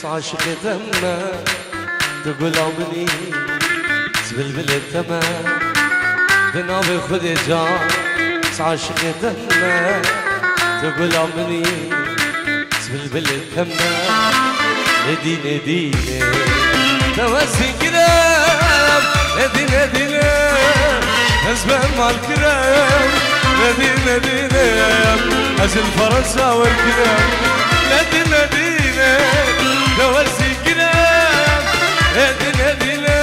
عاشق تمام تقول عمري زبلبل تمام بنابي خود جان عاشق تمام تقول عمري زبلبل تمام ندي نديني توسي كلام ندي نديني أزمان مع الكلام ندي نديني أزل فرنسا والكلام ندي نديني توسي كلام ندي نديني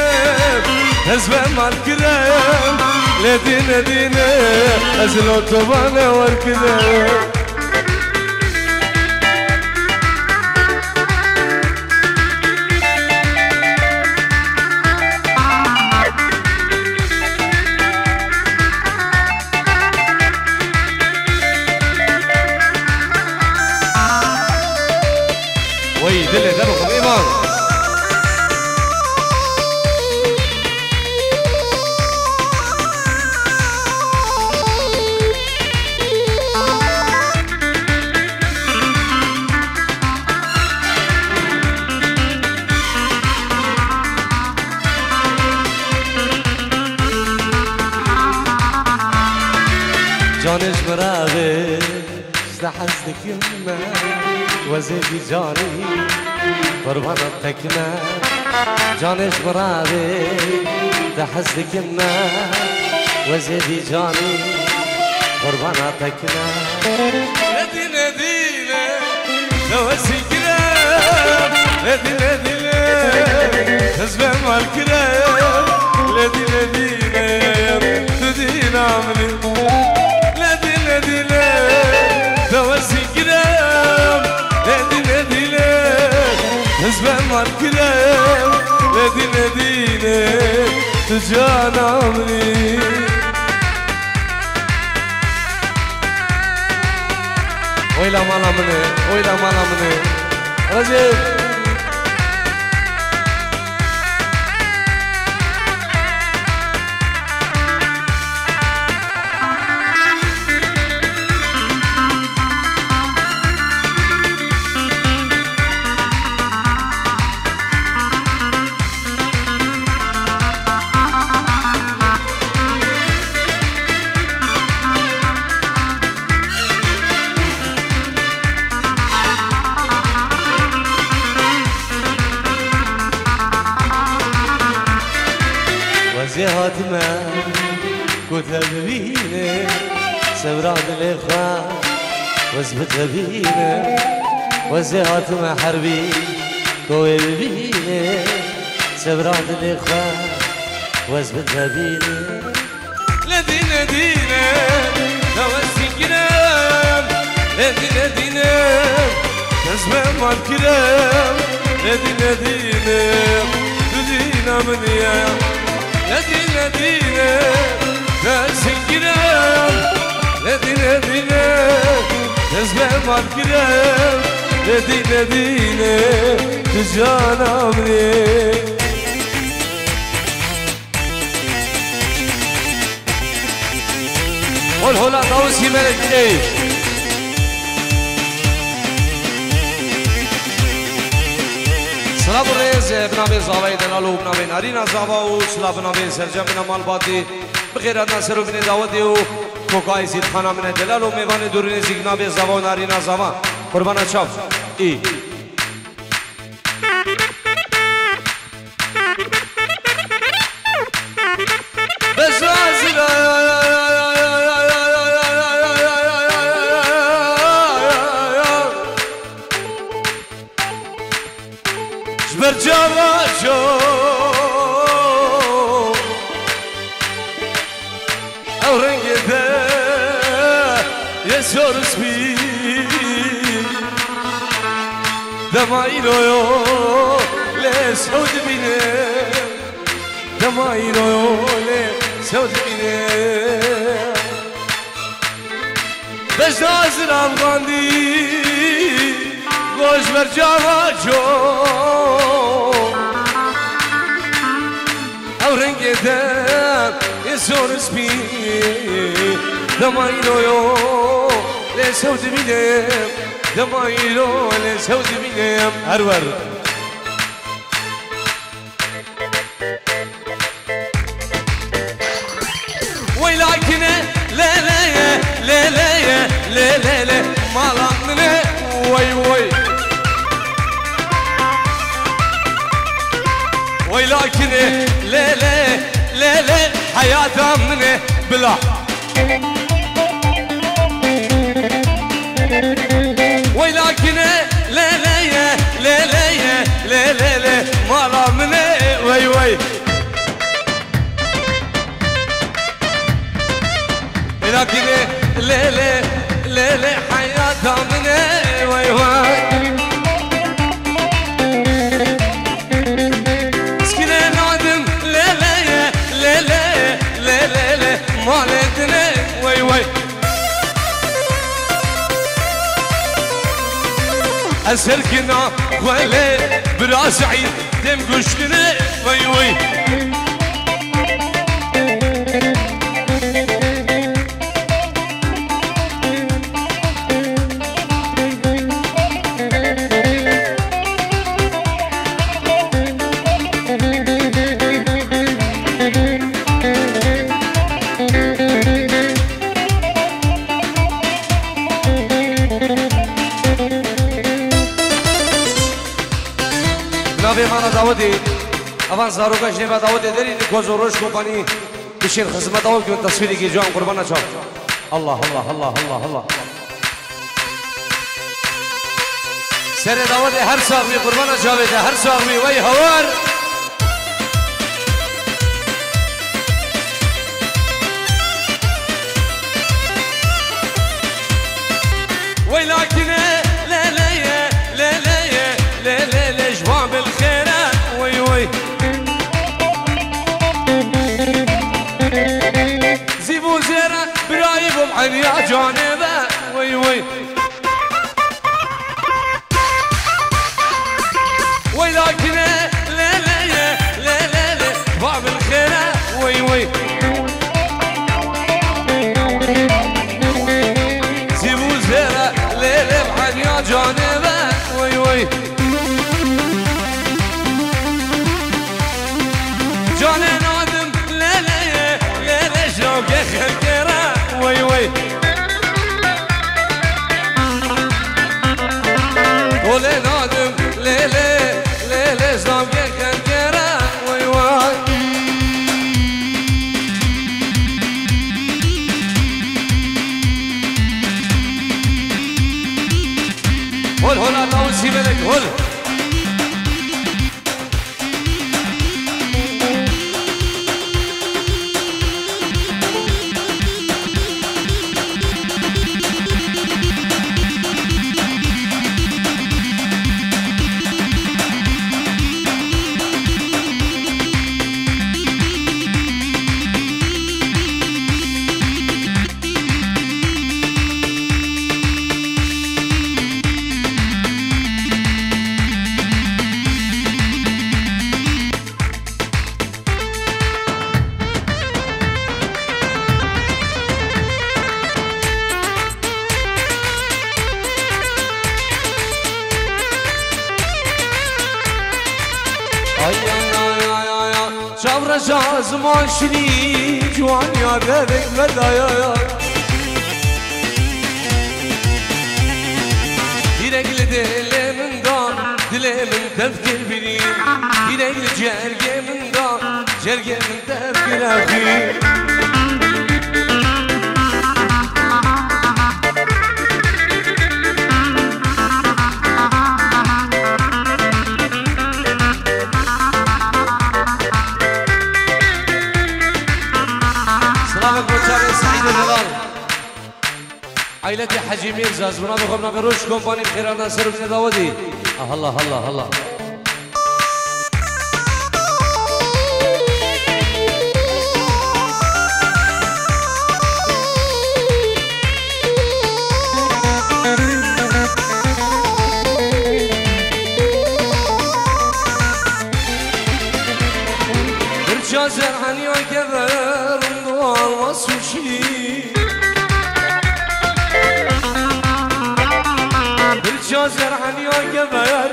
أزمان مع الكلام ندي نديني أزل أوتوبان والكلام وي دلي دلكم إيمان جانش مراغب زحزدك يمه وزيدي جاني قربانة تكنا جانش مرابي تحزك يما وزيدي جاني قربانة تكنا ندي ندينا توسي كلام ندي ندينا تزبع مع الكلام ندي ندينا تدينا عمري ندي ندينا توسي كلام ندي ندينا نسمع مع الكلام ندي ندينا تجانا عمري ويلا مالا مني ويلا مالا مني رجل وزيهات ما كتب بيني سوراد الإخوان وزبط بيني وزيهات ما حربي كوي بيني سوراد الإخوان وزبط بيني لدي ندينا توسي كلام لدي ندينا تسمع مع الكلام لدي ندينا تدينا من يا ندي ندينا تسمع كلام لدي ندينا تسمع مع الكلام لدي ندينا تجانا عمري قول هلا طاوسي ملك ايش سلام الرئيس بنامي زاوي دلالو بنامي نارينا زاوا وسلام بنامي سرجم بن مالباتي بغير ناصر بن داودي وكوكاي زيد خانه من دلالو ميوان دورين زيغنا بي زاوا نارينا زاوا قربان شاف اي برجاوا جو او رنگ ده يسور سبي دماينو يو لسود بينه دماينو يو لسود بينه بجازر افغاندي گوش برجاوا جو او رنگ دم يسور سبي دماينو يو لسود بينه دماينو لسود بينه هرور ولكن ليلة ليلة حياتها مني بلا ولكن ليلة ليلة ليلة مالا مني وي وي لكن ليلة ليلة حياتها مني وي وي سكنة نادم ليلة ليلة ليلة مالتنا وي وي أسركنا ولا براس عيد دم قشتنا وي وي مانا داودي اوان زاروگا جنبا داودي داري كوزوروش كومباني بشير خدمت اول كون تصويري كي جوان قربانا شاف الله الله الله الله الله سر داودي هر ساغوي قربانا جاويد هر ساغوي وي هوار ولكن لا لا يا لا لا يا لا لا لا جواب الخير وي وي زيبو زيرا برايب بعين يا جانبه وي وي ولكن لا لا يا لا لا لا جواب الخير وي وي زيبو زيرا ليلة بعين يا جانبه وي وي جانا نادم لا لا يا لا لا شوق خلكرة وي وي ولا نادم لا لا لا لا شوق خلكرة وي وي هول هول الله وسيبلك هول شاز ماشني جوان يا ذيك بدايا يرقل دلي من دار دلي من تفكير بني يرقل جرقة من دار جرقة من تفكير أخي عائلتي حجي ميرزا زبنا بخبنا بروش كومباني بخير ناصر بن داودي الله الله الله برجازر عني وكبر دوار وصوشي برجازر عني وكبر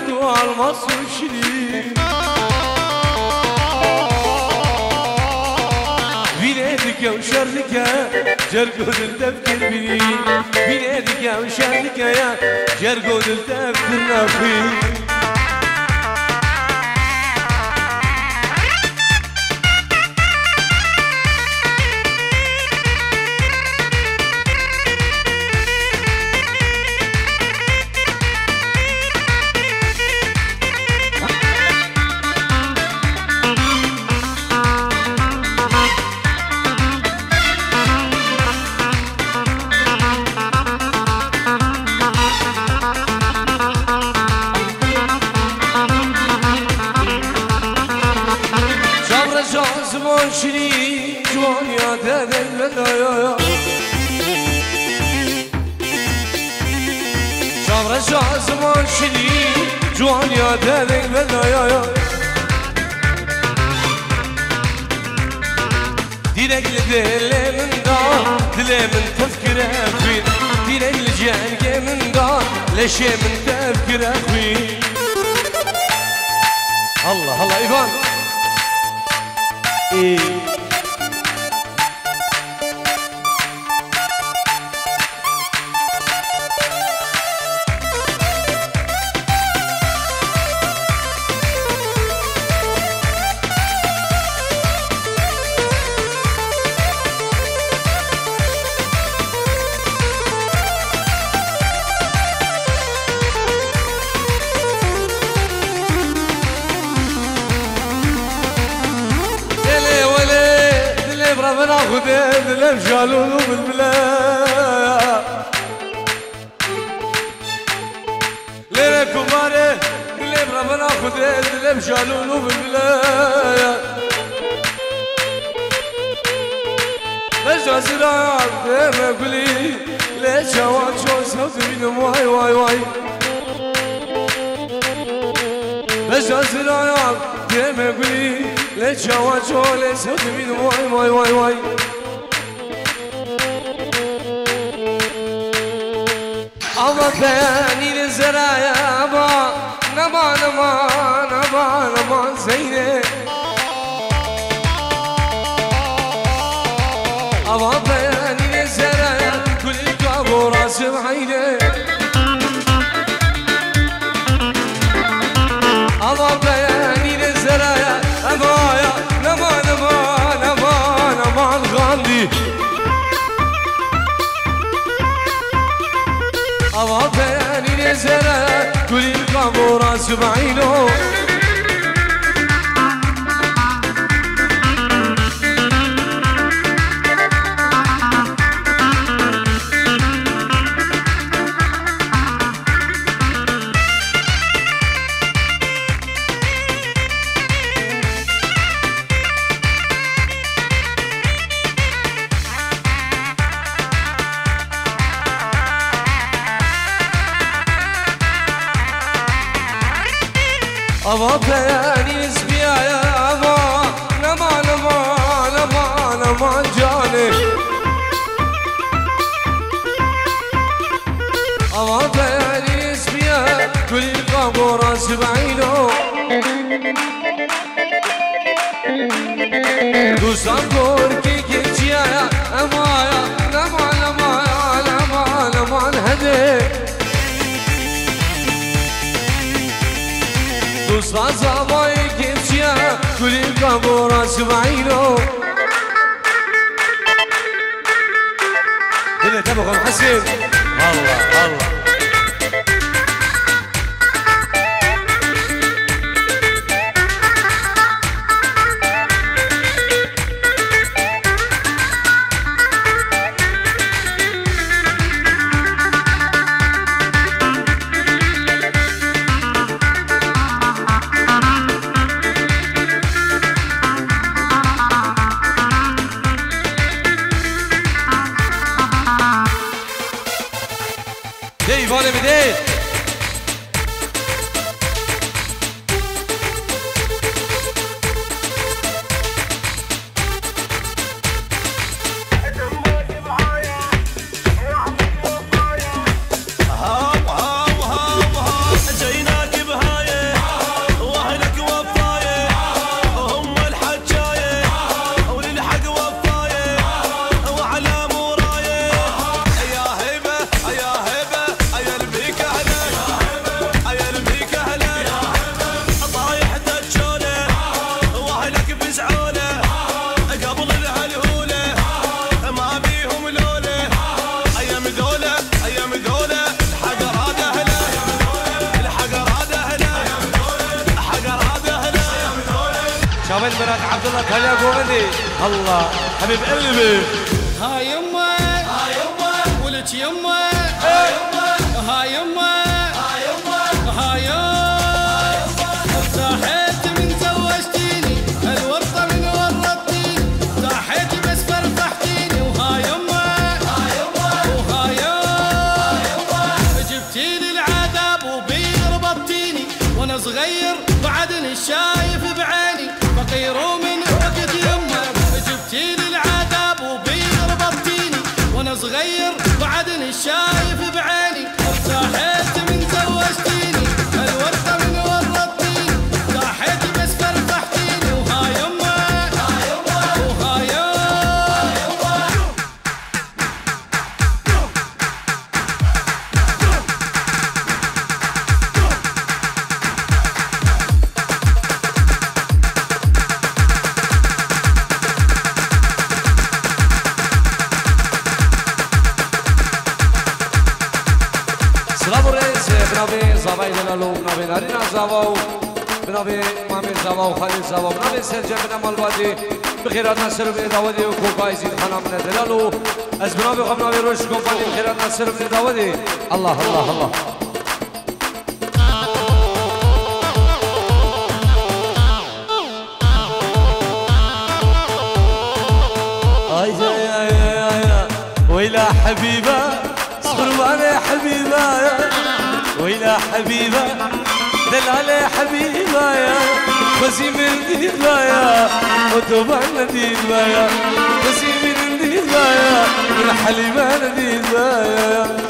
دوار وصوشي بينادك وشرك جرقود التفكير بني بينادك وشرك يا جرقود التفكير نافي زمان شری جوان یاده دل شامرشا زمان شری جوان یاده دل دیرگل دل من دار دل من تفکر خوین دیرگل جنگ من دار لشه من تفکر خوین الله الله ایوان خذين الامشالون بالبلاد ليلة كبارة اللي بربنا خذين الامشالون بالبلاد بس عسران ديما قولي ليش هواك شو صوت بينهم واي واي واي بس عسران ديما قولي ليش هواك شو صوت بينهم واي واي واي واي أما بياني الزرايا أما نما نما نما نما زينة أما بياني الزرايا كل الكابو راس بعينه أما بياني الزرايا أما يا نما نما نما نما الغاندي أما بياني نزلة كل القبو راس بعينه أما بياني نسبيا أما نما نما نما نما جاني أما بياني نسبيا كل القبو راس بعينه دوستان كوركي كيجيا أما يا نما نما نما نما الهدي دوستان زبای کیفچیا کلی کابورا سبعینو دلت ابو حسين الله الله دیوانه بده شامل بنات عبد الله كليا قولي الله حبيب قلبي هاي يمه هاي يمه ولك يمه هاي يمه هاي يمه هاي يمه هاي يمه ارتحت من زوجتيني الورطه من ورطتني وانا صغير بعدني شايف بعيني فقير ومن وقت يمه جبتيلي العذاب وبي ربطتيني وانا صغير بعدني شايف بعيني ارتاحت من زوجتيني الورده من ورطتيني ضحيت بس فرحتيني وها يمه وها يمه سلام الرئيس بنابي زاوای دلالو بنابي نارينا زاواو بنابي مامي زاواو خالد زاواو بنابي سرجم بن مالبادي بخيرات ناصر بن داودي وكوكاي زيد خان من دلالو از بنابي بنابي روش كومباني بخيرات ناصر بن داودي الله الله الله اي يا ويلا حبيبه صغربانه حبيبه ويلا حبيبه دلالة حبيبه يا بسيم الديبه يا وتوبان نديبه يا بسيم الديبه يا الحليمه نديبه يا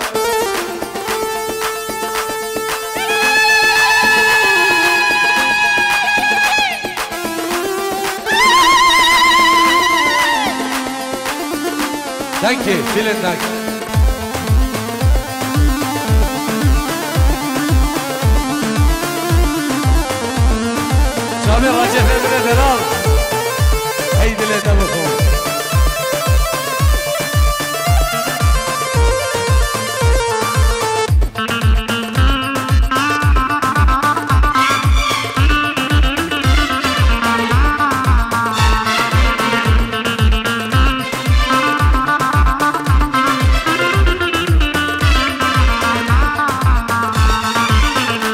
Thank you, vielen Dank. شامي راجع في الدرام هيدي اللي تبخون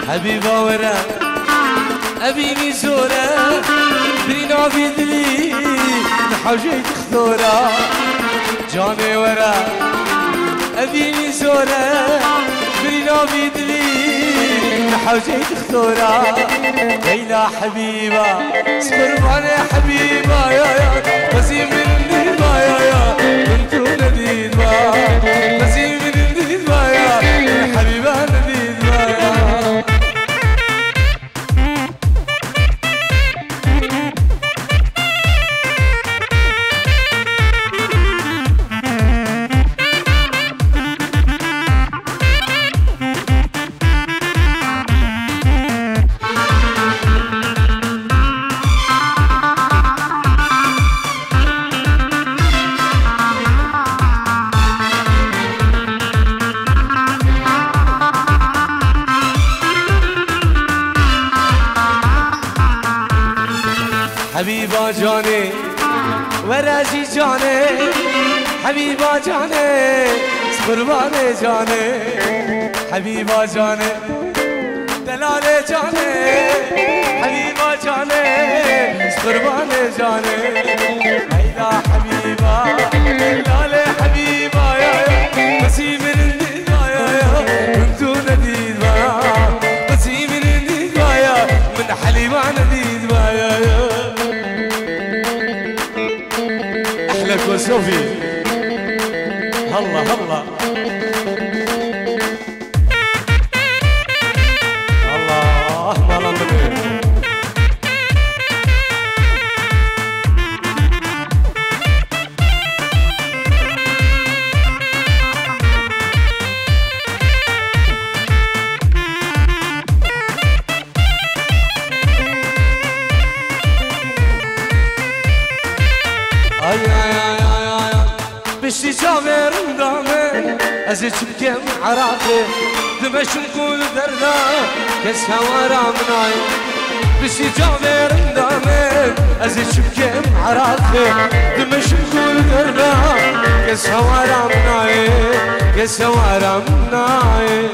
حبيبه ورا أبيني زورة برينا بيدلي نحوجي تخثورة جاني ورا أبيني زورة برينا بيدلي نحوجي تخثورة ليلى حبيبة سكربانة حبيبة يا بسيم من الندمة يا كنتو نديدمة بسيم من الندمة يا حبيبة نديدمة يا حبيبة جاني ورازي جاني حبيبة جاني سقرباني جاني حبيبة جاني دلالي جاني حبيبة جاني سقرباني جاني هيدا حبيبة دلالي حبيبة يا بسيم الندى يا كنتو نديدة بسيم الندى يا من حليمة نديدة يا لك وسوفي هلا هلا الله ما نطلب بشتي جابر دامي ازيد بكم عراقي دمش نقول درنا كسها ورا مناي بشتي جابر دامي ازيد بكم عراقي دمش نقول درنا كسها ورا مناي كسها ورا مناي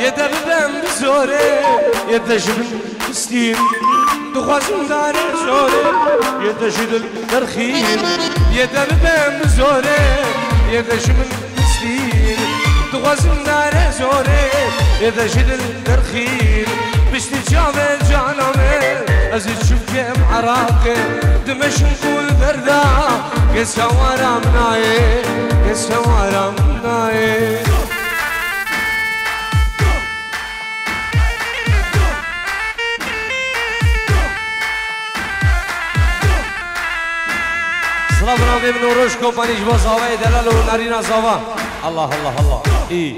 يدا ببن بزوره يدا جبن بستين دخوازم دار زوره يدا جدل درخين يدا ببن بزوره يدا جبن بستين دخوازم دار زوره يدا جدل درخين بشتي جامل جانامل ازي تشوف كم عراقي دمش نقول دردا كسوارا مناي كسوارا مناي صلابنا بابن وروش كومبانيش بصاوي دلالو نارينا صافا الله الله الله اي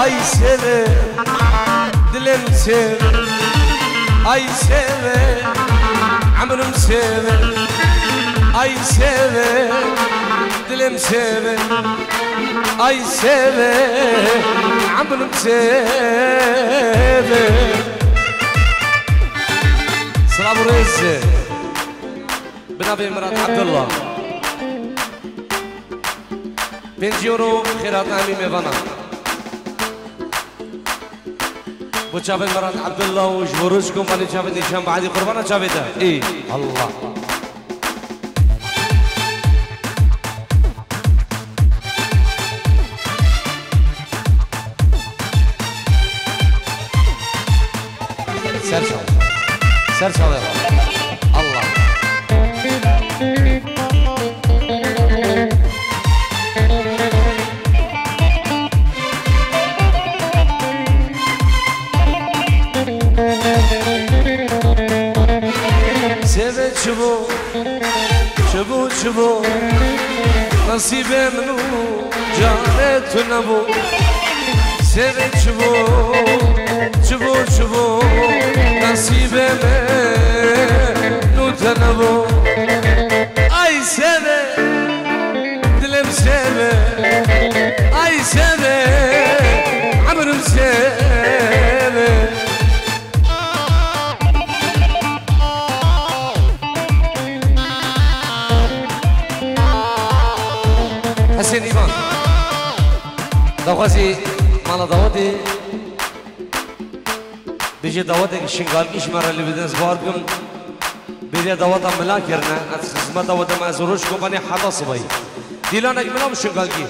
Ay seve, dilim seve, ay seve, amrım seve, ay seve, dilim seve, ay seve, amrım seve. Selam Rezze, ben abi Murat Abdullah. Benziyorum Khirat Ami Mevana. وشافت مرات عبد الله وجبروشكم اللي شافت هشام بعدي قربانه شافتها اي الله سرشاو سرشاو يا الله شبو شبو شبو نصيب منو جانت نبو سيرت شبو شبو شبو نصيب منو تنبو اي سنة دلم سنة اي سنة عمرم سنة حسين إيمان دوغازي مالا دواتي بيجي دواتي الشنغال كيش مرة اللي بدنا زباركم بيجي دواتا ملاكرنا خدمة دواتا ما زروش كومباني حدا صبي ديلانك ملام الشنغال كي